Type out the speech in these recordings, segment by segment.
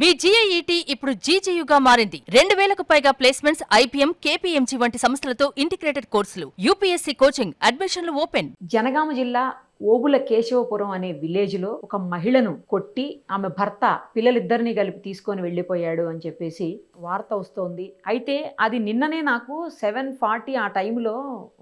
మీ GIET ఇప్పుడు GGUగా మారింది. 2000కు పైగా ప్లేస్మెంట్స్, IPM, KPMG వంటి సంస్థలతో ఇంటిగ్రేటెడ్ కోర్సులు. UPSC కోచింగ్, అడ్మిషన్లు ఓపెన్. జనగామ జిల్లా ఓబుల కేశవపురం అనే విలేజ్లో ఒక మహిళను కొట్టి ఆమె భర్త పిల్లలిద్దరిని కలిపి తీసుకొని వెళ్ళిపోయాడు అని చెప్పేసి వార్త వస్తోంది. అయితే అది నిన్ననే నాకు 7:40 ఆ టైంలో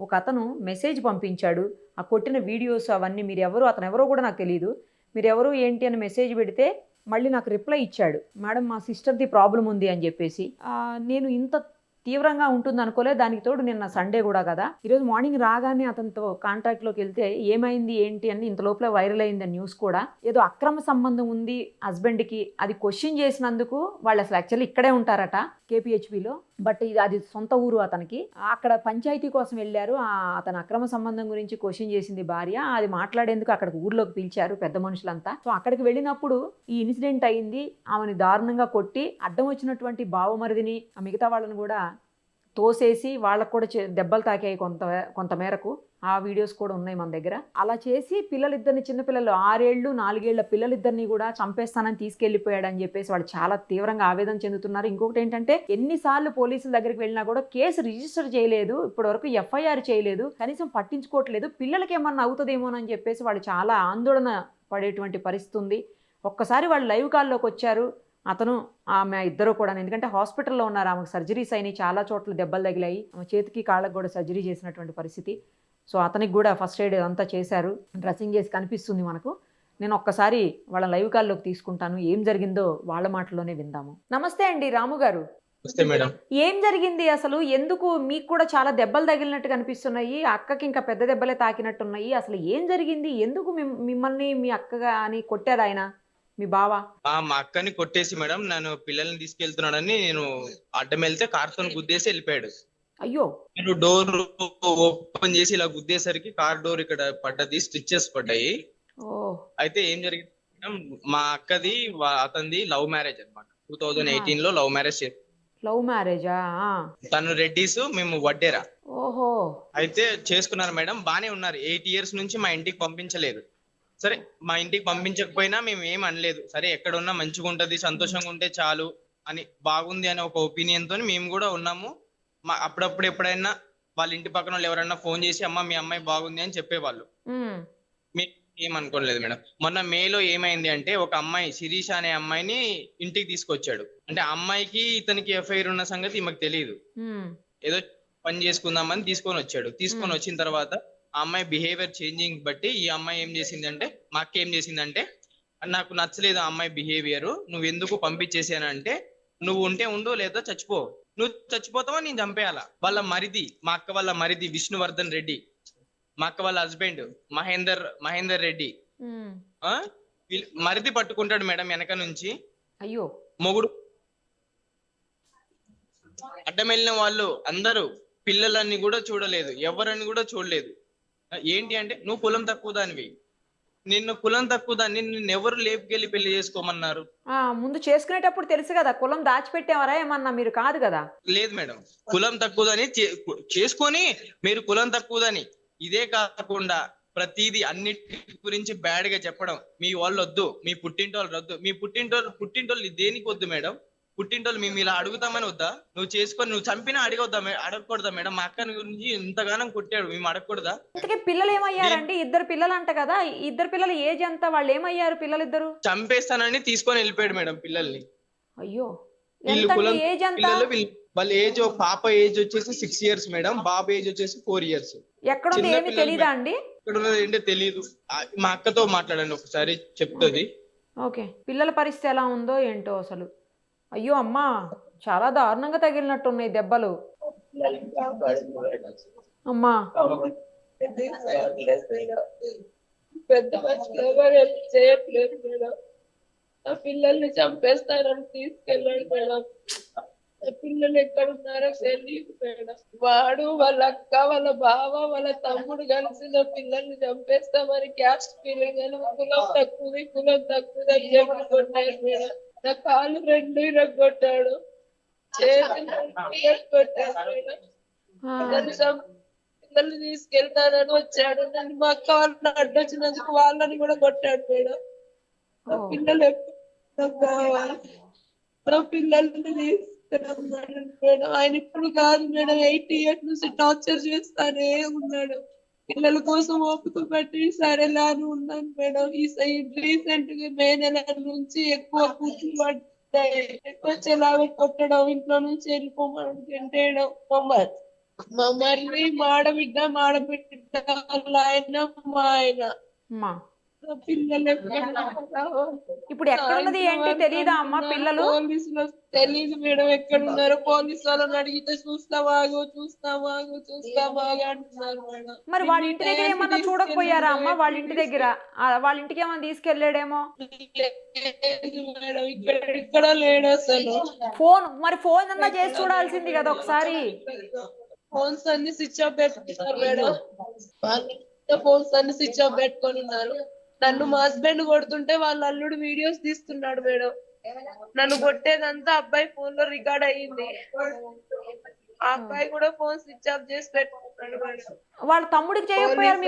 ఒక అతను మెసేజ్ పంపించాడు. ఆ కొట్టిన వీడియోస్ అవన్నీ అతను ఎవరో కూడా నాకు తెలియదు. మీరెవరు ఏంటి అని మెసేజ్ పెడితే మళ్ళీ నాకు రిప్లై ఇచ్చాడు. మేడం మా సిస్టర్ది ప్రాబ్లం ఉంది అని చెప్పేసి. నేను ఇంత తీవ్రంగా ఉంటుంది అనుకోలేదు. దానికి తోడు నిన్న సండే కూడా కదా. ఈరోజు మార్నింగ్ రాగానే అతనితో కాంటాక్ట్లోకి వెళ్తే ఏమైంది ఏంటి అని ఇంత లోపల వైరల్ అయింది న్యూస్ కూడా. ఏదో అక్రమ సంబంధం ఉంది హస్బెండ్కి, అది క్వశ్చన్ చేసినందుకు వాళ్ళు అసలు యాక్చువల్లీ ఇక్కడే ఉంటారట KPHPలో. బట్ అది సొంత ఊరు అతనికి. అక్కడ పంచాయతీ కోసం వెళ్ళారు. అతని అక్రమ సంబంధం గురించి క్వశ్చన్ చేసింది భార్య. అది మాట్లాడేందుకు అక్కడికి ఊర్లోకి పిలిచారు పెద్ద మనుషులంతా. సో అక్కడికి వెళ్ళినప్పుడు ఈ ఇన్సిడెంట్ అయింది. ఆమెని దారుణంగా కొట్టి అడ్డం వచ్చినటువంటి బావమరిదిని మిగతా వాళ్ళని కూడా తోసేసి వాళ్ళకు కూడా దెబ్బలు తాకాయి కొంత మేరకు. ఆ వీడియోస్ కూడా ఉన్నాయి మన దగ్గర. అలా చేసి పిల్లలిద్దరిని, చిన్నపిల్లలు 6 ఏళ్ళు 4 ఏళ్ల పిల్లలిద్దరిని కూడా చంపేస్తానని తీసుకెళ్లిపోయాడని చెప్పేసి వాళ్ళు చాలా తీవ్రంగా ఆవేదన చెందుతున్నారు. ఇంకొకటి ఏంటంటే ఎన్నిసార్లు పోలీసుల దగ్గరికి వెళ్ళినా కూడా కేసు రిజిస్టర్ చేయలేదు, ఇప్పటి వరకు FIR చేయలేదు, కనీసం పట్టించుకోవట్లేదు. పిల్లలకి ఏమన్నా అవుతుందేమోనని చెప్పేసి వాళ్ళు చాలా ఆందోళన పడేటువంటి పరిస్థితి ఉంది. ఒక్కసారి వాళ్ళు లైవ్ కాల్లోకి వచ్చారు. అతను ఆమె ఇద్దరు కూడా, ఎందుకంటే హాస్పిటల్లో ఉన్నారు. ఆమెకు సర్జరీస్ అయినాయి, చాలా చోట్ల దెబ్బలు తగిలాయి. ఆమె చేతికి కాళ్ళకు కూడా సర్జరీ చేసినటువంటి పరిస్థితి. సో అతనికి కూడా ఫస్ట్ ఎయిడ్ అంతా చేశారు, డ్రెస్సింగ్ చేసి కనిపిస్తుంది మనకు. నేను ఒక్కసారి వాళ్ళ లైవ్ కాల్లోకి తీసుకుంటాను, ఏం జరిగిందో వాళ్ళ మాటల్లోనే విందాము. నమస్తే అండి రాము గారు. ఏం జరిగింది అసలు? ఎందుకు మీకు కూడా చాలా దెబ్బలు తగిలినట్టు కనిపిస్తున్నాయి, అక్కకి ఇంకా పెద్ద దెబ్బలే తాకినట్టున్నాయి. అసలు ఏం జరిగింది? ఎందుకు మిమ్మల్ని మీ అక్కగా అని కొట్టారు ఆయన, మీ బావ? మా అక్కని కొట్టేసి మేడం నన్ను పిల్లల్ని తీసుకెళ్తున్నాడని నేను అడ్డం వెళ్తే కార్తో గుద్దేసి వెళ్ళిపోయాడు. అయ్యో. నేను డోర్ ఓపెన్ చేసి ఇలా గుద్దేసరికి కార్ డోర్ ఇక్కడ పడ్డది, స్టిచెస్ పడ్డాయి. అయితే ఏం జరిగింది మేడం, మా అక్కది అతనిది లవ్ మ్యారేజ్ అనమాట. 2018లో లవ్ మ్యారేజ్ చేసి. లవ్ మ్యారేజా? తను రెడ్డిస్, మేము వడ్డేరా. ఓహో. అయితే చేసుకున్నారు మేడం, బానే ఉన్నారు. 8 years నుంచి మా ఇంటికి పంపించలేదు. సరే, మా ఇంటికి పంపించకపోయినా మేము ఏం అనలేదు. సరే, ఎక్కడ ఉన్నా మంచిగా ఉంటది, సంతోషంగా ఉంటే చాలు అని, బాగుంది అని ఒక ఒపీనియన్ తోని మేము కూడా ఉన్నాము. అప్పుడప్పుడు ఎప్పుడైనా వాళ్ళ ఇంటి పక్కన వాళ్ళు ఎవరైనా ఫోన్ చేసి అమ్మ మీ అమ్మాయి బాగుంది అని చెప్పేవాళ్ళు. మేము ఏమనుకోలేదు మేడం. మొన్న మేలో ఏమైంది అంటే, ఒక అమ్మాయి శిరీష అనే అమ్మాయిని ఇంటికి తీసుకొచ్చాడు. అంటే ఆ అమ్మాయికి ఇతనికి ఎఫ్ఐఆర్ ఉన్న సంగతి ఈమెకు తెలియదు. ఏదో పని చేసుకుందామని తీసుకొని వచ్చాడు. తీసుకొని వచ్చిన తర్వాత ఆ అమ్మాయి బిహేవియర్ చేంజింగ్ బట్టి ఈ అమ్మాయి ఏం చేసిందంటే, మా అక్క ఏం చేసిందంటే, నాకు నచ్చలేదు ఆ అమ్మాయి బిహేవియర్, నువ్వు ఎందుకు పంపించేసానంటే, నువ్వు ఉంటే ఉండు లేదా చచ్చిపో, నువ్వు చచ్చిపోతావా నేను చంపేయాలా. వాళ్ళ మరిది, మా అక్క వాళ్ళ మరిది విష్ణువర్ధన్ రెడ్డి, మా అక్క వాళ్ళ హస్బెండ్ మహేందర్ రెడ్డి, మరిది పట్టుకుంటాడు మేడం వెనక నుంచి. అయ్యో. మొగుడు అడ్డం వెళ్ళిన వాళ్ళు అందరూ పిల్లలన్నీ కూడా చూడలేదు, ఎవరని కూడా చూడలేదు. ఏంటి అంటే, నువ్వు కులం తక్కువ దానివి, నిన్ను కులం తక్కువ దాన్ని నిన్ను ఎవరు లేపుకెళ్ళి పెళ్లి చేసుకోమన్నారు? ముందు చేసుకునేటప్పుడు తెలుసు కదా, కులం దాచిపెట్టేవారా ఏమన్నా? మీరు కాదు కదా. లేదు మేడం, కులం తక్కువదని చేసుకొని మీరు కులం తక్కువదని, ఇదే కాకుండా ప్రతిదీ అన్నిటి గురించి బ్యాడ్ గా చెప్పడం. మీ వాళ్ళు వద్దు, మీ పుట్టింటోళ్ళు వద్దు, మీ పుట్టింటోళ్ళు దేనికి వద్దు మేడం? పుట్టింటోళ్ళు మేము ఇలా అడుగుతామని వద్దా? నువ్వు చేసుకొని నువ్వు చంపినా అడగకూడదా మేడం? మా అక్కని గురించి ఇంతగానం కొట్టాడు, మేము అడగకూడదా? ఇంతకీ పిల్లలు ఏమయ్యారండి? 2 పిల్లలు అంట కదా. 2 పిల్లల ఏజ్ ఎంత? వాళ్ళు ఏమయ్యారు పిల్లలిద్దరు? చంపేస్తానని తీసుకొని వెళ్ళిపోయాడు మేడం పిల్లల్ని. అయ్యో. ఏజ్ ఎంత? వాళ్ళ ఏజ్, పాప ఏజ్ వచ్చేసి 6 years మేడం, బాబు ఏజ్ వచ్చేసి 4 years. ఎక్కడ ఉంది ఏమీ తెలీదా అండి? ఇక్కడ ఉన్నది ఏంటో తెలీదు. మా అక్కతో మాట్లాడండి ఒకసారి, చెప్తుంది. ఓకే. పిల్లల పరిస్థితి ఎలా ఉందో ఏంటో అసలు. అయ్యో అమ్మా, చాలా దారుణంగా తగిలినట్టున్నాయి దెబ్బలు. అమ్మా, పెద్ద మనిషి ఎవరు చేయట్లేదు మేడం. ఆ పిల్లల్ని చంపేస్తారని తీసుకెళ్ళాడు మేడం. ఆ పిల్లలు ఎక్కడ ఉన్నారో తెలియదు మేడం. వాడు, వాళ్ళ అక్క, వాళ్ళ బావ, వాళ్ళ తమ్ముడు కలిసి నా పిల్లల్ని చంపేస్తామని క్యాస్ట్ ఫీలింగ్ అని, కులం తక్కువది అని చెప్పి కొట్టారు మేడం. నా కాళ్ళు 2 ఇరగొట్టాడు, చేతులు కొట్టాడు మేడం. పిల్లల్ని తీసుకెళ్తానని వచ్చాడు. నన్ను మా అక్క వాళ్ళని అడ్డొచ్చినందుకు వాళ్ళని కూడా కొట్టాడు మేడం. పిల్లలు ఎప్పుడు కావాలి? నా పిల్లల్ని తీసుకురమ్మన్నాడు మేడం. ఆయన ఇప్పుడు కాదు మేడం, 8 years నుంచి టార్చర్ చేస్తానే ఉన్నాడు. పిల్లల కోసం ఓపిక పట్టి సరేలా అని ఉన్నాను మేడం. ఈ రీసెంట్ గా మే నెల నుంచి ఎక్కువ కూతురు పడ్డాయి, ఎక్కువ చెలావి కొట్టడం, ఇంట్లో నుంచి వెళ్ళిపోమని తింటేయడం. మా మళ్ళీ మాడబిడ్డ వాళ్ళ ఆయన మా ఆయన అమ్మా పిల్లలు ఇప్పుడు ఎక్కడ ఉన్నది ఏంటి తెలియదా అమ్మా? పిల్లలు పోలీసులు తెలీదు మేడం ఎక్కడ ఉన్నారు. పోలీసు వాళ్ళని అడిగితే చూస్తావాగు అంటున్నారు మేడం. మరి వాళ్ళ ఇంటి దగ్గర ఏమన్నా చూడకపోయారా అమ్మా? వాళ్ళ ఇంటి దగ్గర వాళ్ళ ఇంటికి ఏమన్నా తీసుకెళ్లాడేమో. లేదు మేడం, ఇక్కడ లేడు అసలు. ఫోన్ అన్నా చేసి చూడాల్సింది కదా ఒకసారి. ఫోన్స్ అన్ని స్విచ్ ఆఫ్ పెట్టుకున్నారు మేడం. ఫోన్స్ అన్ని స్విచ్ ఆఫ్ పెట్టుకొని ఉన్నారు. నన్ను మా హస్బెండ్ కొడుతుంటే వాళ్ళ అల్లుడు వీడియోస్ తీస్తున్నాడు మేడం. నన్ను కొట్టేదంతా అబ్బాయి ఫోన్ లో రికార్డ్ అయ్యింది. ఆ అబ్బాయి కూడా ఫోన్ స్విచ్ ఆఫ్ చేసి పెట్టుకున్నాడు మేడం. వాళ్ళ తమ్ముడికి చేయకపోయారు?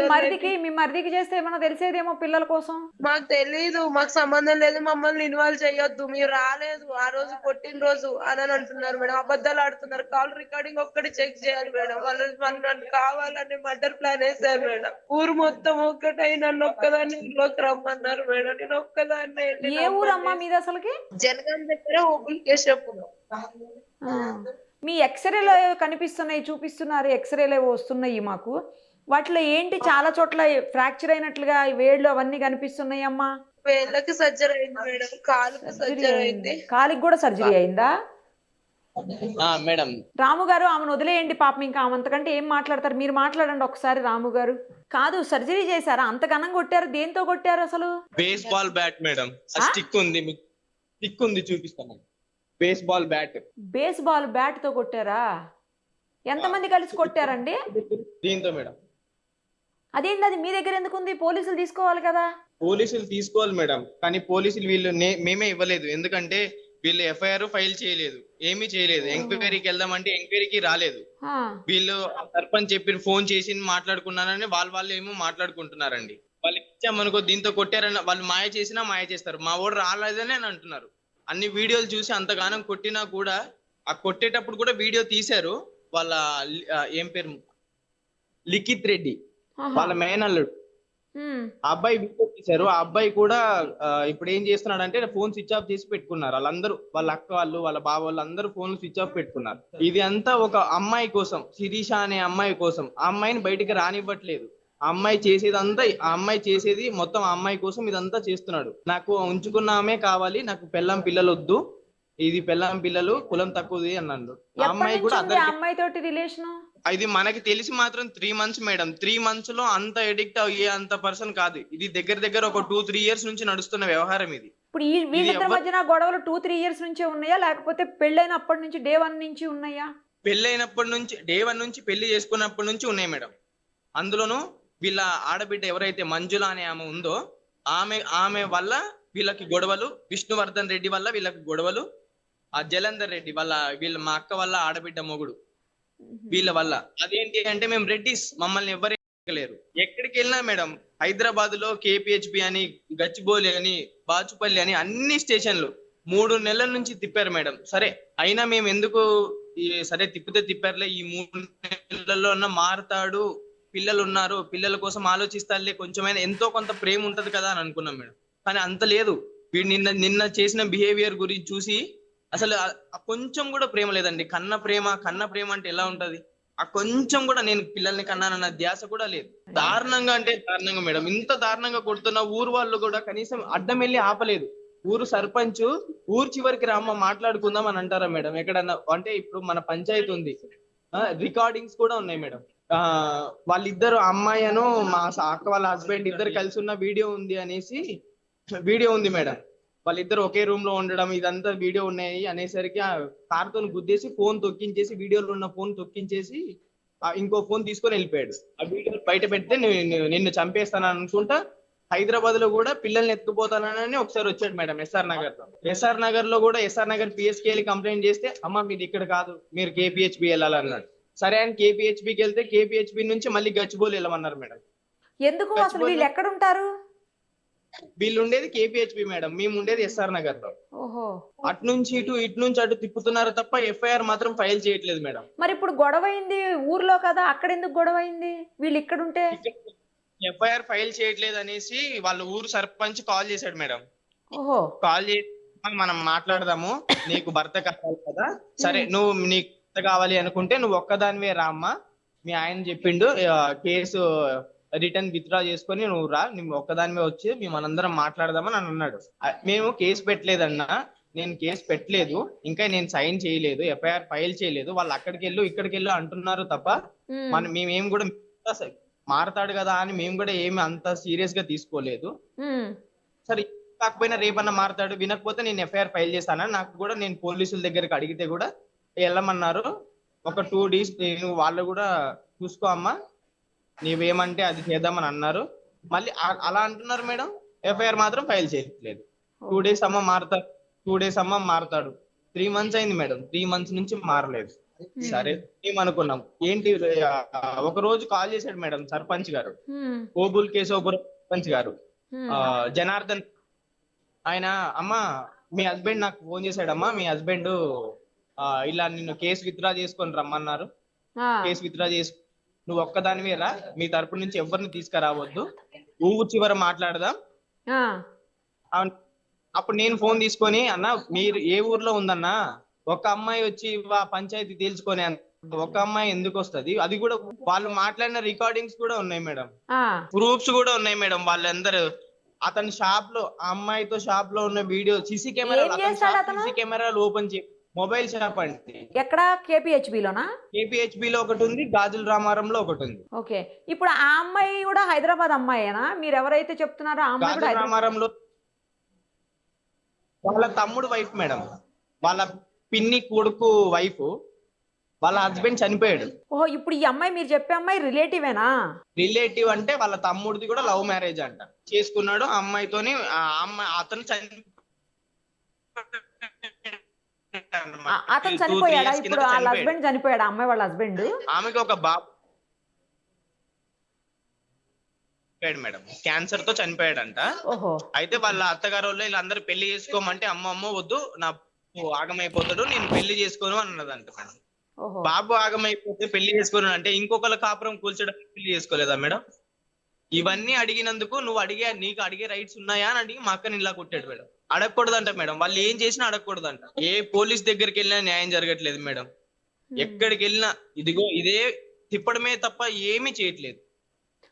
మీ మరిదికి చేస్తే ఏమన్నా తెలిసేదేమో పిల్లల కోసం. మాకు తెలీదు, మాకు సంబంధం లేదు, మమ్మల్ని ఇన్వాల్వ్ చేయొద్దు, మీరు రాలేదు ఆ రోజు కొట్టిన రోజు అని అంటున్నారు మేడం. అబద్ధాలు ఆడుతున్నారు. కాల్ రికార్డింగ్ ఒక్కటి చెక్ చేయాలి మేడం. వాళ్ళు నన్ను కావాలని మర్డర్ ప్లాన్ వేశారు మేడం. ఊరు మొత్తం ఒక్కటై నన్ను ఒక్కదాన్ని ఊర్లోకి రమ్మన్నారు మేడం. నేను ఒక్కదాన్ని. ఏ ఊరమ్మా మీది అసలుకి? జనగాం దగ్గర ఓబుల్ కేశపురం. మీ ఎక్స్రేలో కనిపిస్తున్నాయి, చూపిస్తున్నారు, ఎక్స్రేలు వస్తున్నాయి మాకు. వాటిలో ఏంటి చాలా చోట్ల ఫ్రాక్చర్ అయినట్లుగా వేళ్ళు అవన్నీ కనిపిస్తున్నాయి అమ్మా. వేళ్ళకి సర్జరీ అయింది మేడం, కాలుకి సర్జరీ అయింది. కాలికి కూడా సర్జరీ అయిందా మేడం? రాము గారు ఆమెను వదిలేయండి పాపం, ఇంకా ఆమె అంతకంటే ఏం మాట్లాడతారు? మీరు మాట్లాడండి ఒకసారి రాము గారు. కాదు, సర్జరీ చేశారా? అంత ఘనంగా కొట్టారు? దేంతో కొట్టారు అసలు? Base ball bat madam. Stick ఉంది చూపిస్తాను. బేస్ బాల్ బ్యాట్ తో కొట్టారా? ఎంతమంది కలిసి కొట్టారండి దీంతో మేడం? అదేంటి, అది మీ దగ్గర ఎందుకుంది? పోలీసులు తీసుకోవాలి కదా. పోలీసులు తీసుకోవాలి మేడం, కానీ పోలీసులు మేమే ఇవ్వలేదు. ఎందుకంటే వీళ్ళు ఎఫ్ఐఆర్ ఫైల్ చేయలేదు, ఏమీ చేయలేదు. ఎంక్వైరీకి వెళ్దామంటే ఎంక్వైరీకి రాలేదు. వీళ్ళు సర్పంచ్ చెప్పి ఫోన్ చేసి మాట్లాడుకున్నారని వాళ్ళు ఏమో మాట్లాడుకుంటున్నారండి. వాళ్ళకి ఇచ్చామనుకో దీంతో కొట్టారని వాళ్ళు మాయ చేస్తారు. మా వాడు రాలేదని అని అంటున్నారు. అన్ని వీడియోలు చూసి అంతగానం కొట్టినా కూడా ఆ కొట్టేటప్పుడు కూడా వీడియో తీశారు. వాళ్ళ ఏం పేరు, లిఖిత్ రెడ్డి వాళ్ళ మేనల్లుడు, ఆ అబ్బాయి వీడియో తీశారు. ఆ అబ్బాయి కూడా ఇప్పుడు ఏం చేస్తున్నాడు అంటే ఫోన్ స్విచ్ ఆఫ్ చేసి పెట్టుకున్నారు. వాళ్ళందరూ, వాళ్ళ అక్క వాళ్ళు, వాళ్ళ బావ వాళ్ళు అందరూ ఫోన్ స్విచ్ ఆఫ్ పెట్టుకున్నారు. ఇది అంతా ఒక అమ్మాయి కోసం, శిరీష అనే అమ్మాయి కోసం. ఆ అమ్మాయిని బయటికి రానివ్వట్లేదు. ఆ అమ్మాయి చేసేదంతా, ఆ అమ్మాయి చేసేది మొత్తం ఆ అమ్మాయి కోసం ఇదంతా చేస్తున్నాడు. నాకు ఉంచుకున్న ఆమె కావాలి, నాకు పెళ్ళాం పిల్లలు వద్దు, ఇది పెళ్ళాం పిల్లలు కులం తక్కువది అన్నాడు. ఆ అమ్మాయి కూడా అమ్మాయితోటి రిలేషన్. ఇది మనకి తెలిసి మాత్రం 3 months మేడం. 3 months లో అంత ఎడిక్ట్ అయ్యే అంత పర్సన్ కాదు. ఇది దగ్గర ఒక 2-3 years నుంచి నడుస్తున్న వ్యవహారం ఇది. ఇప్పుడు వీళ్ళిద్దరి మధ్యన గొడవలు 2-3 years నుంచే ఉన్నాయా, లేకపోతే పెళ్ళైనప్పటి నుంచి డే 1 నుంచి ఉన్నాయా? పెళ్ళైనప్పటి నుంచి, డే 1 నుంచి, పెళ్లి చేసుకున్నప్పటి నుంచి ఉన్నాయి మేడం. అందులోనూ వీళ్ళ ఆడబిడ్డ ఎవరైతే మంజుల అనే ఆమె ఉందో ఆమె వల్ల వీళ్ళకి గొడవలు, విష్ణువర్ధన్ రెడ్డి వల్ల వీళ్ళకి గొడవలు, ఆ జలంధర్ రెడ్డి వీళ్ళ మా అక్క వల్ల ఆడబిడ్డ మొగుడు, వీళ్ళ వల్ల. అదేంటి అంటే మేము రెడ్డిస్, మమ్మల్ని ఎవరు లేరు. ఎక్కడికి వెళ్ళినా మేడం, హైదరాబాద్ లో KPHP అని, గచ్చిబౌలి అని, బాచుపల్లి అని అన్ని స్టేషన్లు 3 నెలల నుంచి తిప్పారు మేడం. సరే అయినా మేము ఎందుకు సరే తిప్పారులే, ఈ 3 నెలల్లో మారుతాడు, పిల్లలు ఉన్నారు, పిల్లల కోసం ఆలోచిస్తారులే, కొంచెమైనా ఎంతో కొంత ప్రేమ ఉంటది కదా అని అనుకున్నాం మేడం. కానీ అంత లేదు. వీడు నిన్న చేసిన బిహేవియర్ గురించి చూసి అసలు కొంచెం కూడా ప్రేమ లేదండి. కన్న ప్రేమ అంటే ఎలా ఉంటది? ఆ కొంచెం కూడా నేను పిల్లల్ని కన్నానన్న ధ్యాస కూడా లేదు. దారుణంగా అంటే దారుణంగా మేడం. ఇంత దారుణంగా కొడుతున్న ఊరు వాళ్ళు కూడా కనీసం అడ్డం వెళ్ళి ఆపలేదు. ఊరు సర్పంచ్ ఊరు చివరికి రామ్మ మాట్లాడుకుందాం అని అంటారా మేడం ఎక్కడన్నా? అంటే ఇప్పుడు మన పంచాయతీ ఉంది, రికార్డింగ్స్ కూడా ఉన్నాయి మేడం. వాళ్ళిద్దరు, అమ్మాయి అను మా అక్క వాళ్ళ హస్బెండ్ ఇద్దరు కలిసి ఉన్న వీడియో ఉంది మేడం. వాళ్ళిద్దరు ఒకే రూమ్ లో ఉండడం, ఇదంతా వీడియో ఉన్నాయి అనేసరికి కార్తో గుద్దేసి ఫోన్ తొక్కించేసి, వీడియోలో ఉన్న ఫోన్ తొక్కించేసి ఇంకో ఫోన్ తీసుకొని వెళ్ళిపోయాడు. ఆ వీడియో బయట పెడితే నిన్ను చంపేస్తాను అనుకుంటా హైదరాబాద్ లో కూడా పిల్లల్ని ఎత్తుకుపోతానని ఒకసారి వచ్చాడు మేడం ఎస్ఆర్ నగర్ లో కూడా ఎస్ఆర్ నగర్ PSకి వెళ్ళి కంప్లైంట్ చేస్తే, అమ్మ మీది ఇక్కడ కాదు, మీరు KPHP వెళ్ళాలన్నాడు. సరే అని KPHPకి వెళ్తే KPHP నుంచి మళ్ళీ గచ్చిబౌలి వెళ్ళమన్నారు మేడం. ఎందుకు? అసలు వీళ్ళు ఎక్కడ ఉంటారు? వీళ్ళు ఉండేది కేపీహెచ్బి మేడం, మేము ఉండేది ఎస్ఆర్ నగర్ లో. ఓహో. అటు నుంచి అటు తిప్పుతున్నారు తప్ప ఎఫ్ఐఆర్ మాత్రం ఫైల్ చేయట్లేదు మేడం. మరి ఇప్పుడు గొడవ అయింది ఊర్లో కదా, అక్కడ ఎందుకు గొడవ అయింది వీళ్ళు ఇక్కడ ఉంటే? ఎఫ్ఐఆర్ ఫైల్ చేయట్లేదు అనేసి వాళ్ళ ఊరు సర్పంచ్ కాల్ చేశాడు మేడం. ఓహో. కాల్ చేసి మనం మాట్లాడదాము, నీకు భర్త కావాలి కదా, సరే నువ్వు నీకు భర్త కావాలి అనుకుంటే నువ్వు ఒక్కదానివే రామ్మా, మీ ఆయన చెప్పిండు కేసు రిటర్న్ విత్డ్రా చేసుకొని నువ్వు రా, నువ్వు ఒక్కదానివే వచ్చి మేము మనందరం మాట్లాడదామని అని అన్నాడు. మేము కేసు పెట్టలేదన్నా, నేను కేసు పెట్టలేదు, ఇంకా నేను సైన్ చేయలేదు, ఎఫ్ఐఆర్ ఫైల్ చేయలేదు, వాళ్ళు అక్కడికి ఇక్కడికి వెళ్ళు అంటున్నారు తప్ప మేమేం కూడా మారతాడు కదా అని మేము కూడా ఏమి అంత సీరియస్ గా తీసుకోలేదు. సరే కాకపోయినా రేపన్నా మారతాడు, వినకపోతే నేను ఎఫ్ఐఆర్ ఫైల్ చేస్తానని నాకు కూడా నేను పోలీసుల దగ్గరికి అడిగితే కూడా వెళ్ళమన్నారు. ఒక 2 days నేను వాళ్ళు కూడా చూసుకో అమ్మా, నీవేమంటే అది చేద్దామని అన్నారు. మళ్ళీ అలా అంటున్నారు మేడం, ఎఫ్ఐఆర్ మాత్రం ఫైల్ చేయట్లేదు. 2 days అమ్మ మారతాడు, 2 days అమ్మ మారతాడు. 3 months అయింది మేడం, 3 months నుంచి మారలేదు. సరే మేము అనుకున్నాం ఏంటి, ఒక రోజు కాల్ చేశాడు మేడం సర్పంచ్ గారు, ఓబుల్ కేశవపురం సర్పంచ్ గారు జనార్దన్. ఆయన అమ్మ మీ హస్బెండ్ నాకు ఫోన్ చేశాడమ్మా, మీ హస్బెండ్ ఇలా నిన్ను కేసు విత్డ్రా చేసుకొని రమ్మన్నారు, కేసు విత్డ్రా చేసు నువ్వు ఒక్కదానివే రా, మీ తరపు నుంచి ఎవరిని తీసుకురావద్దు, ఊరు చివర మాట్లాడదాం. అప్పుడు నేను ఫోన్ తీసుకొని అన్న మీరు ఏ ఊర్లో ఉందన్నా, ఒక అమ్మాయి వచ్చి పంచాయతీ తేల్చుకొని ఒక అమ్మాయి ఎందుకు వస్తది, అది కూడా వాళ్ళు మాట్లాడిన రికార్డింగ్స్ కూడా ఉన్నాయి మేడం, ప్రూఫ్స్ కూడా ఉన్నాయి మేడం. వాళ్ళందరూ అతని షాప్ లో ఆ అమ్మాయితో షాప్ లో ఉన్న వీడియో సీసీ కెమెరాలు ఓపెన్ చేసి, మొబైల్ షాప్ అంటే ఎక్కడ కేపీహెచ్బిలోనా? కేపీహెచ్బిలో ఒకటి ఉంది, గాజుల రామారంలో ఒకటి ఉంది. ఓకే. ఇప్పుడు ఆ అమ్మాయి కూడా హైదరాబాద్ అమ్మాయేనా మీరు ఎవరైతే చెప్తున్నారో? ఆ అమ్మాయి కూడా రామారంలో వాళ్ళ తమ్ముడు వైఫ్ మేడం, వాళ్ళ పిన్ని కొడుకు వైఫ్, వాళ్ళ హస్బెండ్ చనిపోయాడు. ఓహో, ఇప్పుడు ఈ అమ్మాయి మీరు చెప్పే అమ్మాయి రిలేటివేనా? రిలేటివ్ అంటే వాళ్ళ తమ్ముడిది కూడా లవ్ మ్యారేజ్ అంట, చేసుకున్నాడు ఆ అమ్మాయితోని. అతను చనిపోయాడా? ఇప్పుడు వాళ్ళ హస్బెండ్ చనిపోయాడు, అమ్మాయి వాళ్ళ హస్బెండ్. ఆమెకి ఒక బాబు మేడం, క్యాన్సర్ తో చనిపోయాడంట. అయితే వాళ్ళ అత్తగారు వాళ్ళు వీళ్ళందరూ పెళ్లి చేసుకోమంటే అమ్మ వద్దు, నా ఆగమైపోతాడు, నేను పెళ్లి చేసుకోను అన్నదంట మేడం. బాబు ఆగమైపోతే పెళ్లి చేసుకోను అంటే ఇంకొకళ్ళ కాపురం కూల్చడానికి పెళ్లి చేసుకోలేదా మేడం? ఇవన్నీ అడిగినందుకు నీకు అడిగే రైట్స్ ఉన్నాయా అని అడిగి మా అక్కని ఇలా కొట్టాడు మేడం. అడగకూడదంట మేడం, వాళ్ళు ఏం చేసినా అడగకూడదంట. ఏ పోలీస్ దగ్గరికి వెళ్ళినా న్యాయం జరగట్లేదు మేడం, ఎక్కడికి వెళ్ళినా ఇదిగో ఇదే తిప్పడమే తప్ప ఏమీ చేయట్లేదు.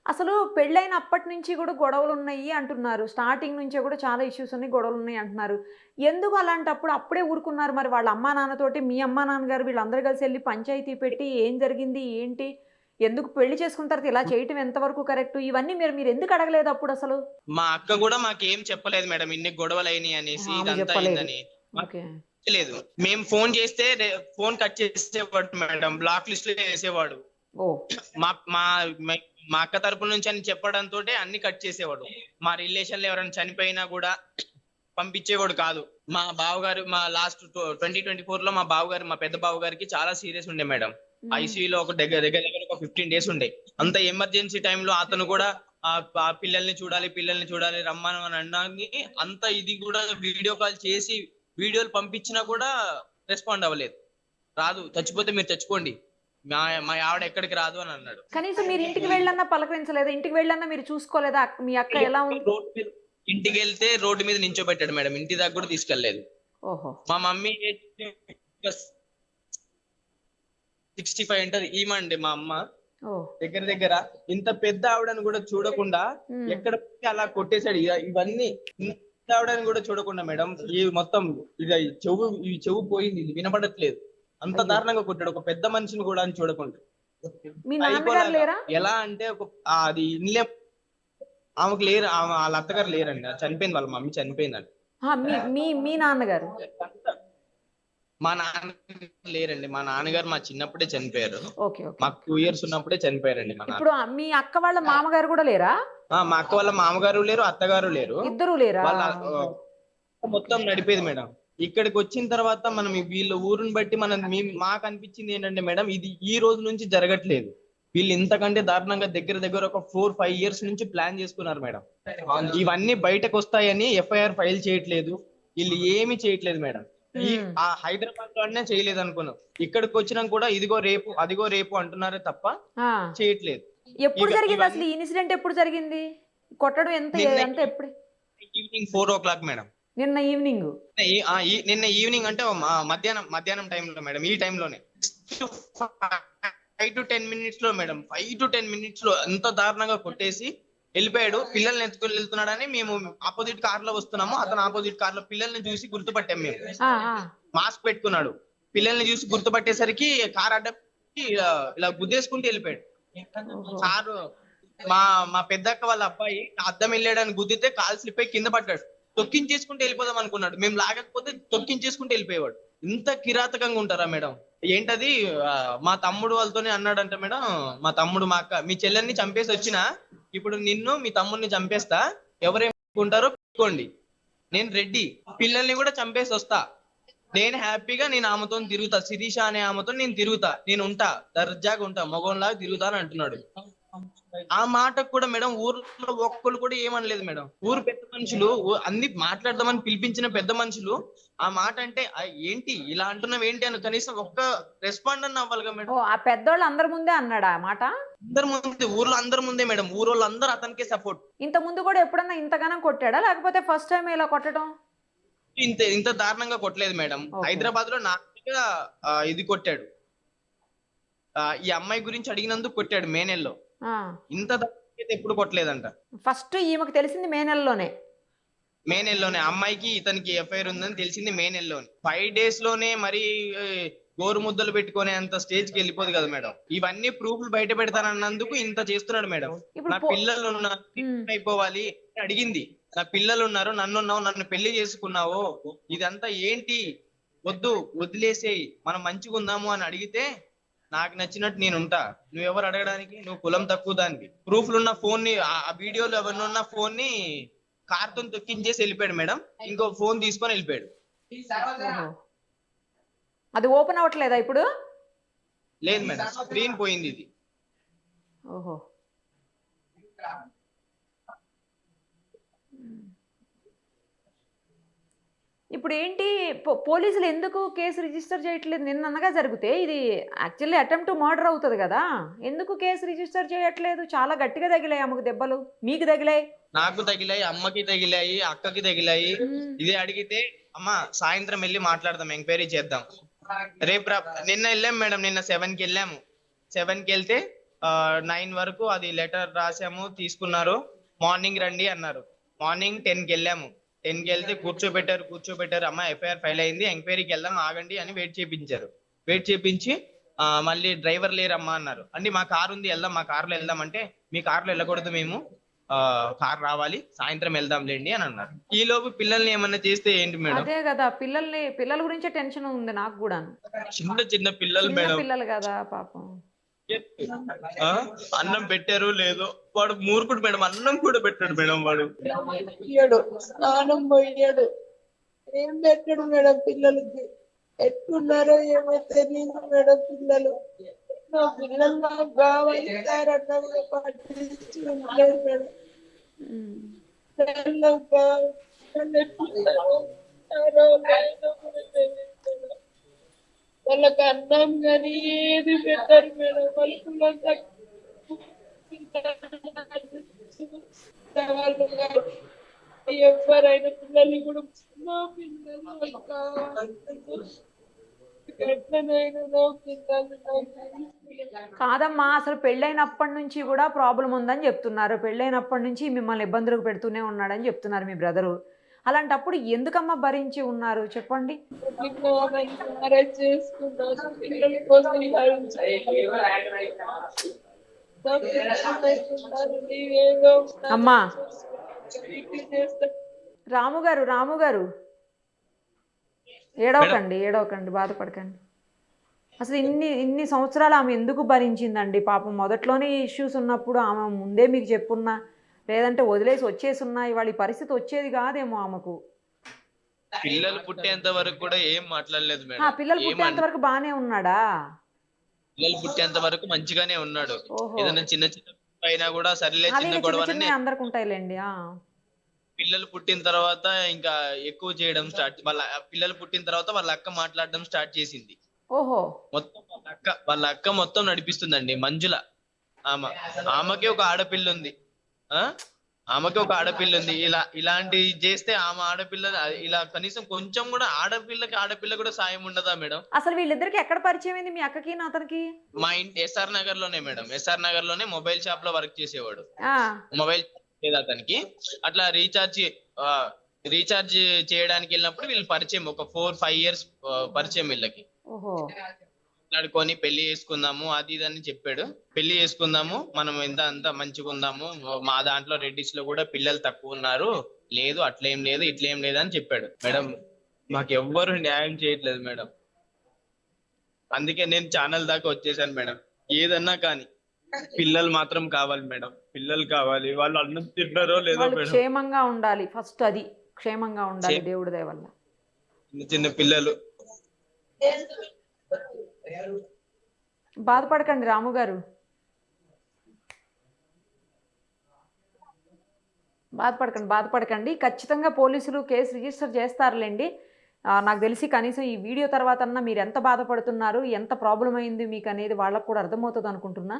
అసలు పెళ్ళైన అప్పటి నుంచి కూడా గొడవలు ఉన్నాయి అంటున్నారు, స్టార్టింగ్ నుంచే కూడా చాలా ఇష్యూస్ ఉన్నాయి, గొడవలు ఉన్నాయి అంటున్నారు. ఎందుకు అలాంటప్పుడు అప్పుడే ఊరుకున్నారు? మరి వాళ్ళ అమ్మా నాన్నతోటి మీ అమ్మా నాన్నగారు వీళ్ళందరూ కలిసి వెళ్ళి పంచాయతీ పెట్టి ఏం జరిగింది ఏంటి, ఎందుకు పెళ్లి చేసుకున్న తర్వాత ఇలా చేయటం ఎంతవరకు కరెక్ట్, ఇవన్నీ మీరు ఎందుకు అడగలేదు అప్పుడు? అసలు మా అక్క కూడా మాకేం చెప్పలేదు మేడం, ఇన్ని గొడవలు అయినాయి అనేసి, లేదు. మేము ఫోన్ చేస్తే ఫోన్ కట్ చేసేవాడు మేడం, బ్లాక్ లిస్ట్ లో వేసేవాడు. మా అక్క తరపు నుంచి అని చెప్పడంతో అన్ని కట్ చేసేవాడు. మా రిలేషన్ లో ఎవరైనా చనిపోయినా కూడా పంపించేవాడు కాదు. మా బావగారు మా లాస్ట్ 2024 లో మా పెద్ద బావగారికి చాలా సీరియస్ ఉండే మేడం, ఐసీయూలో ఒక దగ్గర ఒక 15 days ఉండే. అంత ఎమర్జెన్సీ టైంలో అతను కూడా ఆ పిల్లల్ని చూడాలి రమ్మను అని అన్నాన్ని, అంత ఇది కూడా వీడియో కాల్ చేసి వీడియోలు పంపించినా కూడా రెస్పాండ్ అవ్వలేదు. రాదు, చచ్చిపోతే మీరు చచ్చిపోండి, మా ఆవిడ ఎక్కడికి రాదు అని అన్నాడు. కనీసం మీరు ఇంటికి వెళ్ళన్నా పలకరించలేదా? ఇంటికి వెళ్ళన్నా మీరు చూసుకోలేదా మీ అక్క ఎలా ఉంది? ఇంటికి వెళ్తే రోడ్డు మీద నించోబెట్టాడు మేడం, ఇంటి దాకా కూడా తీసుకెళ్లేదు. మా మమ్మీ 65 అంటది ఈమండి మా అమ్మ. దగ్గర ఇంత పెద్ద ఆవిడని కూడా చూడకుండా ఎక్కడ అలా కొట్టేశాడు. ఇవన్నీ ఆవిడని కూడా చూడకుండా మేడం, ఈ మొత్తం చెవు పోయింది, ఇది వినపడట్లేదు, అంత దారుణంగా కొట్టాడు. ఒక పెద్ద మనిషిని కూడా అని చూడకుండా. ఎలా అంటే అది ఇన్లే ఆమెకు లేరు, వాళ్ళ అత్తగారు లేరండి, చనిపోయింది, వాళ్ళ మమ్మీ చనిపోయిందండి. మీ నాన్నగారు? మా నాన్న లేరండి, మా నాన్నగారు మా చిన్నప్పుడే చనిపోయారు, మాకు 2 years ఉన్నప్పుడే చనిపోయారండి. ఇప్పుడు మీ అక్క వాళ్ళ మామగారు కూడా లేరా? మా అక్క వాళ్ళ మామగారు లేరు, అత్తగారు లేరు, ఇద్దరు లేరా? వాళ్ళ మొత్తం నడిపేది మేడం. ఇక్కడికి వచ్చిన తర్వాత మనం వీళ్ళ ఊరుని బట్టి మాకు అనిపించింది ఏంటంటే మేడం, ఇది ఈ రోజు నుంచి జరగట్లేదు, వీళ్ళు ఇంతకంటే దారుణంగా దగ్గర దగ్గర ఒక 4-5 ఇయర్స్ నుంచి ప్లాన్ చేసుకున్నారు మేడం. ఇవన్నీ బయటకు వస్తాయని ఎఫ్ఐఆర్ ఫైల్ చేయట్లేదు, వీళ్ళు ఏమీ చేయట్లేదు మేడం. ఈ ఆ హైదరాబాద్ లోనే చేయలేదు అనుకున్నాం, ఇక్కడికి వచ్చినా కూడా ఇదిగో రేపు అదిగో రేపు అంటున్నారే తప్ప చేయట్లేదు. ఎప్పుడు జరిగింది అసలు ఈ ఇన్సిడెంట్? ఎప్పుడు జరిగింది కొట్టడం? ఎంత ఎప్పుడు? Evening 4 o'clock madam. నిన్న ఈవినింగ్? నిన్న ఈవినింగ్ అంటే మధ్యాహ్నం టైంలో మేడం. ఈ టైంలోనే 5 to 10 minutes లో మేడం, 5 to 10 minutes లో ఎంత దారుణంగా కొట్టేసి వెళ్ళిపోయాడు. పిల్లల్ని ఎత్తుకొని వెళ్తున్నాడని మేము ఆపోజిట్ కార్ లో వస్తున్నాము, అతను ఆపోజిట్ కార్ లో పిల్లల్ని చూసి గుర్తుపట్టాం మేము. మాస్క్ పెట్టుకున్నాడు, పిల్లల్ని చూసి గుర్తుపట్టేసరికి కార్ అడ్డం ఇలా గుద్దేసుకుంటూ వెళ్ళిపోయాడు. కారు మా పెద్దక్క వాళ్ళ అబ్బాయి అద్దం వెళ్ళాడని గుద్దితే కాలు స్లిప్ అయి కింద పడ్డాడు. తొక్కించేసుకుంటూ వెళ్ళిపోదాం అనుకున్నాడు, మేము లాగకపోతే తొక్కించేసుకుంటూ వెళ్ళిపోయేవాడు. ఇంత కిరాతకంగా ఉంటారా మేడం? ఏంటది మా తమ్ముడు వాళ్ళతోనే అన్నాడంట మేడం, మా తమ్ముడు మా అక్క మీ చెల్లెల్ని చంపేసి వచ్చినా ఇప్పుడు నిన్ను మీ తమ్ముడిని చంపేస్తా, ఎవరేమనుకుంటారో పెట్టుకోండి, నేను రెడ్డి, పిల్లల్ని కూడా చంపేసి వస్తా, నేను హ్యాపీగా నేను ఆమెతో తిరుగుతా, శిరీష అనే ఆమెతో నేను తిరుగుతా, నేను ఉంటా, దర్జాగా ఉంటా, మగోన్లాగా తిరుగుతా అని అంటున్నాడు. ఆ మాటకు కూడా మేడం ఊర్లో ఒక్కళ్ళు కూడా ఏమనలేదు మేడం. ఊరు పెద్ద మనుషులు అన్ని మాట్లాడదామని పిలిపించిన పెద్ద మనుషులు ఆ మాట అంటే ఏంటి ఇలా అంటున్నావు ఏంటి అని కనీసం ఒక్క రెస్పాండ్ అన్న అవ్వాలిగా మేడం. ఆ పెద్దోళ్ళు అందరి ముందే అన్నాడా ఆ మాట? అందరి ముందే, ఊర్లో అందరి ముందే మేడం. ఊరోళ్ళు అందరూ అతనికే సపోర్ట్. ఇంత ముందు కూడా ఎప్పుడన్నా ఇంతగానం కొట్టాడా, లేకపోతే ఫస్ట్ టైం ఇలా కొట్టడం? ఇంత దారుణంగా కొట్టలేదు మేడం. హైదరాబాద్ లో నాగా ఇది కొట్టాడు, ఈ అమ్మాయి గురించి అడిగినందుకు కొట్టాడు మే నెలలో. ఇంత ఎప్పుడు కొట్టలేదంట. ఫస్ట్ ఈమెకు తెలిసింది మే నెలలోనే. అమ్మాయికి ఇతనికి ఎఫ్ఐఆర్ ఉందని తెలిసింది మే నెలలోనే. 5 days లోనే మరి గోరు ముద్దలు పెట్టుకునే అంత స్టేజ్ కి వెళ్ళిపోదు కదా మేడం. ఇవన్నీ ప్రూఫ్లు బయట పెడతానన్నందుకు ఇంత చేస్తున్నాడు మేడం. నా పిల్లలు ఉన్నారు అయిపోవాలి అడిగింది, నా పిల్లలు ఉన్నారు, నన్ను పెళ్లి చేసుకున్నావు, ఇదంతా ఏంటి, వద్దు వదిలేసేయి, మనం మంచిగా ఉందాము అని అడిగితే నాకు నచ్చినట్టు నేను ఉంటా, నువ్వెవరు అడగడానికి, నువ్వు కులం తక్కువ దానికి. ప్రూఫ్లు ఉన్న ఫోన్ ని, ఆ వీడియోలు ఎవరిని ఉన్న ఫోన్ ని కార్తో తొక్కించేసి వెళ్ళిపోయాడు మేడం. ఇంకో ఫోన్ తీసుకొని వెళ్ళిపోయాడు. అది ఓపెన్ అవ్వట్లేదా ఇప్పుడు? లేదు మేడం, స్క్రీన్ పోయింది ఇది. ఓహో. ఇప్పుడు ఏంటి పోలీసులు ఎందుకు కేసు రిజిస్టర్ చేయట్లేదు? నిన్న అనగా జరిగితే ఇది యాక్చువల్లీ అటెంప్ట్ టు మర్డర్ అవుతుంది కదా, ఎందుకు కేసు రిజిస్టర్ చేయట్లేదు? చాలా గట్టిగా తగిలాయి ఆమెకు దెబ్బలు. మీకు తగిలాయి? నాకు తగిలాయి, అమ్మకి తగిలాయి, అక్కకి తగిలాయి. ఇదే అడిగితే అమ్మ సాయంత్రం వెళ్ళి మాట్లాడదాం, ఎంక్వైరీ చేద్దాం, రేపు నిన్న వెళ్ళాము మేడం, నిన్న 7కి వెళ్ళాము. 7కి వెళ్తే 9 వరకు అది లెటర్ రాసాము, తీసుకున్నారు, మార్నింగ్ రండి అన్నారు. మార్నింగ్ 10కి వెళ్ళాము. 10కి వెళ్తే కూర్చోబెట్టారు, అమ్మ ఎఫ్ఐఆర్ ఫైల్ అయింది, ఎంక్వైరీకి వెళ్దాం ఆగండి అని వెయిట్ చేపించి మళ్ళీ డ్రైవర్ లేరమ్మా అన్నారు. అంటే మా కారు ఉంది, వెళ్దాం, మా కారులో వెళ్దాం అంటే మీ కారులో వెళ్ళకూడదు, మేము కార్ రావాలి, సాయంత్రం వెళ్దాం లేండి అని అన్నారు. ఈ లోపు పిల్లల్ని ఏమన్నా చేస్తే ఏంటి మేడం? అదే కదా, పిల్లల గురించే టెన్షన్ ఉంది నాకు కూడా. చిన్న పిల్లలు మేడం, పిల్లలు కదా పాపం. అన్నం పెట్టారు లేదో, వాడు మూర్ఖుడు మేడం, అన్నం కూడా పెట్టాడు మేడం. వాడు స్నానం పోయాడు, ఏం పెట్టాడు మేడం పిల్లలకి, ఎట్లున్నారో ఏమో తెలియదు మేడం. పిల్లలు నా పిల్లలు నాకు కావాలి సార్ అన్నా కూడా పట్టించుకోలేదు మేడం. వాళ్ళకి అన్నం కానీ ఏది పెట్టారు మేడం. వాళ్ళు ఎవరైనా పిల్లల్ని కూడా నా పిల్లలు కాదమ్మా, అసలు పెళ్ళైనప్పటి నుంచి కూడా ప్రాబ్లం ఉందని చెప్తున్నారు. పెళ్ళైనప్పటి నుంచి మిమ్మల్ని ఇబ్బందులకు పెడుతూనే ఉన్నాడని చెప్తున్నారు మీ బ్రదరు. అలాంటప్పుడు ఎందుకమ్మా భరించి ఉన్నారు చెప్పండి? అమ్మా రాము గారు ఏడవకండి, బాధపడకండి. అసలు ఇన్ని సంవత్సరాలు ఆమె ఎందుకు భరించిందండి పాపం? మొదట్లోనే ఇష్యూస్ ఉన్నప్పుడు ఆమె ముందే మీకు చెప్పున్నా, లేదంటే వదిలేసి వచ్చేసున్నా ఇవాళ ఈ పరిస్థితి వచ్చేది కాదేమో ఆమెకు. పిల్లలు పుట్టేంత వరకు కూడా ఏం మాట్లాడలేదు మేడం. పిల్లలు పుట్టేంత వరకు బానే ఉన్నాడా? పిల్లలు పుట్టేంత వరకు మంచిగానే ఉన్నాడు. ఓహో. ఏదైనా చిన్న చిన్న అయినా కూడా సరేలే అదే చిన్న చిన్న గొడవ చిన్న అందరికి ఉంటాయిలేండి. పిల్లలు పుట్టిన తర్వాత ఇంకా ఎక్కువ చేయడం స్టార్ట్. పిల్లలు పుట్టిన తర్వాత వాళ్ళ అక్క మాట్లాడడం స్టార్ట్ చేసింది. ఓహో. మొత్తం వాళ్ళ అక్క మొత్తం నడిపిస్తుందండి. మంజుల ఆమెకి ఒక ఆడపిల్ల ఉంది. ఆమెకి ఒక ఆడపిల్ల ఉంది. ఇలాంటి చేస్తే ఆమె ఆడపిల్ల ఇలా కనీసం కొంచెం కూడా ఆడపిల్ల కూడా సాయం ఉండదా మేడం? అసలు వీళ్ళిద్దరికి ఎక్కడ పరిచయం అయింది మీ అక్కకి అతనికి? మా ఇంటి ఎస్ఆర్ నగర్ లోనే మేడం. ఎస్ఆర్ నగర్ లోనే మొబైల్ షాప్ లో వర్క్ చేసేవాడు. ఆ. మొబైల్ లేదు అతనికి. అట్లా రీఛార్జ్ చేయడానికి వెళ్ళినప్పుడు వీళ్ళు పరిచయం. ఒక 4-5 years పరిచయం వీళ్ళకి. ఓహో. మాట్లాడుకొని పెళ్లి చేసుకుందాము అది ఇది అని చెప్పాడు. పెళ్లి చేసుకుందాము, మనం అంతా మంచిగా ఉందాము, మా దాంట్లో రెడ్డిస్ లో కూడా పిల్లలు తక్కువ ఉన్నారు, లేదు అట్లేం లేదు ఇట్లేం లేదు అని చెప్పాడు. మేడం మాకు ఎవ్వరు న్యాయం చేయట్లేదు మేడం. అందుకే నేను ఛానల్ దాకా వచ్చేసాను మేడం. ఏదన్నా కానీ పిల్లలు మాత్రం కావాలి మేడం. పిల్లలు కావాలి. వాళ్ళు అన్నం తిన్నారో లేదో వాళ్ళు మేడం. క్షేమంగా ఉండాలి ఫస్ట్. అది క్షేమంగా ఉండాలి దేవుడి దయ వల్ల. చిన్న చిన్న పిల్లలు. బాధపడకండి రాము గారు, బాధపడకండి. ఖచ్చితంగా పోలీసులు కేసు రిజిస్టర్ చేస్తారులేండి. నాకు తెలిసి కనీసం ఈ వీడియో తర్వాత అన్నా మీరు ఎంత బాధపడుతున్నారు, ఎంత ప్రాబ్లం అయింది మీకు అనేది వాళ్ళకు కూడా అర్థమవుతుంది అనుకుంటున్నా.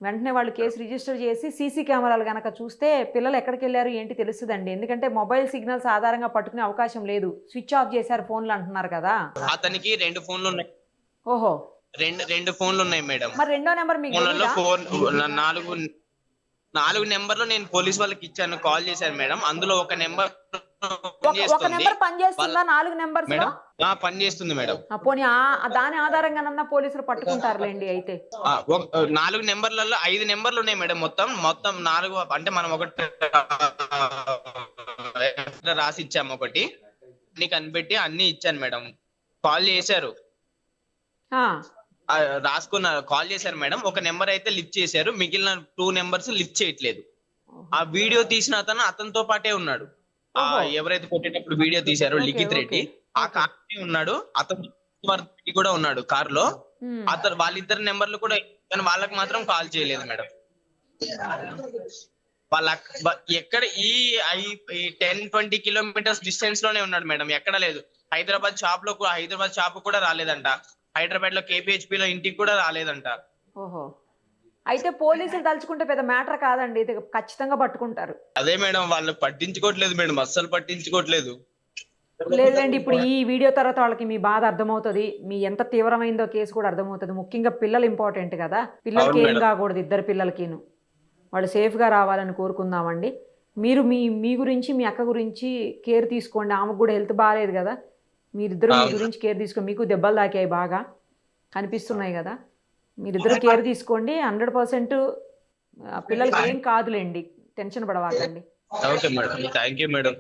వెంటనే వాళ్ళు కేసు రిజిస్టర్ చేసి సీసీ కెమెరాలు కనుక చూస్తే పిల్లలు ఎక్కడికి వెళ్ళారు ఏంటి తెలుస్తుందండి. ఎందుకంటే మొబైల్ సిగ్నల్స్ ఆధారంగా పట్టుకునే అవకాశం లేదు. స్విచ్ ఆఫ్ చేశారు ఫోన్లు అంటున్నారు కదా. అతనికి 2 ఫోన్లు ఉన్నాయి. ఓహో. రెండు ఫోన్లు ఉన్నాయి మేడం. మరి రెండో నెంబర్ మీకు తెలీదా? 4 నెంబర్లు నేను పోలీస్ వాళ్ళకి ఇచ్చాను, కాల్ చేశాను మేడం. అందులో ఒక నెంబర్ ఒక నెంబర్ పనిచేస్తుందా 4 నెంబర్స్ లో? పని చేస్తుంది మేడం. పోనీ దాని ఆధారంగానన్నా పోలీసులు పట్టుకుంటారులేండి. అయితే 4 నెంబర్లలో 5 నెంబర్లు ఉన్నాయి మేడం. మొత్తం 4 అంటే మనం ఒకటి రాసి ఇచ్చాము, ఒకటి అన్ని కనిపెట్టి అన్ని ఇచ్చాను మేడం. కాల్ చేశారు, రాసుకున్నారు, కాల్ చేశారు మేడం. ఒక నెంబర్ అయితే లిఫ్ట్ చేశారు, మిగిలిన 2 నెంబర్స్ లిఫ్ట్ చేయట్లేదు. ఆ వీడియో తీసిన అతనితో పాటే ఉన్నాడు. ఎవరైతే కొట్టేటప్పుడు వీడియో తీశారో లిఖిత్ రెడ్డి, ఆ కార్ ఉన్నాడు. అతను కూడా ఉన్నాడు కార్ లో. వాళ్ళిద్దరు నెంబర్లు కూడా, కానీ వాళ్ళకి మాత్రం కాల్ చేయలేదు మేడం. వాళ్ళ ఎక్కడ ఈ 10-20 kilometers డిస్టెన్స్ లోనే ఉన్నాడు మేడం. ఎక్కడ లేదు. హైదరాబాద్ షాప్ కూడా రాలేదంట. హైదరాబాద్ లో KPHP లో ఇంటికి కూడా రాలేదంట. ఓహో. అయితే పోలీసులు తలుచుకుంటే పెద్ద మ్యాటర్ కాదండి, ఇది ఖచ్చితంగా పట్టుకుంటారు. అదే మేడం, వాళ్ళు పట్టించుకోవట్లేదు మేడం, అస్సలు పట్టించుకోవట్లేదు. లేదండి, ఇప్పుడు ఈ వీడియో తర్వాత వాళ్ళకి మీ బాధ అర్థమవుతుంది, మీ ఎంత తీవ్రమైందో కేసు కూడా అర్థమవుతుంది. ముఖ్యంగా పిల్లలు ఇంపార్టెంట్ కదా, పిల్లలకి ఏం కాకూడదు, ఇద్దరు పిల్లలకిను. వాళ్ళు సేఫ్గా రావాలని కోరుకుందామండి. మీరు మీ గురించి మీ అక్క గురించి కేర్ తీసుకోండి. ఆమెకు కూడా హెల్త్ బాగాలేదు కదా, మీరిద్దరు మీ గురించి కేర్ తీసుకోండి. మీకు దెబ్బలు తాకాయి బాగా కనిపిస్తున్నాయి కదా, మీరిద్దరు కేర్ తీసుకోండి. 100% పిల్లలకి ఏం కాదులేండి, టెన్షన్ పడవాకండి. Okay madam, thank you madam.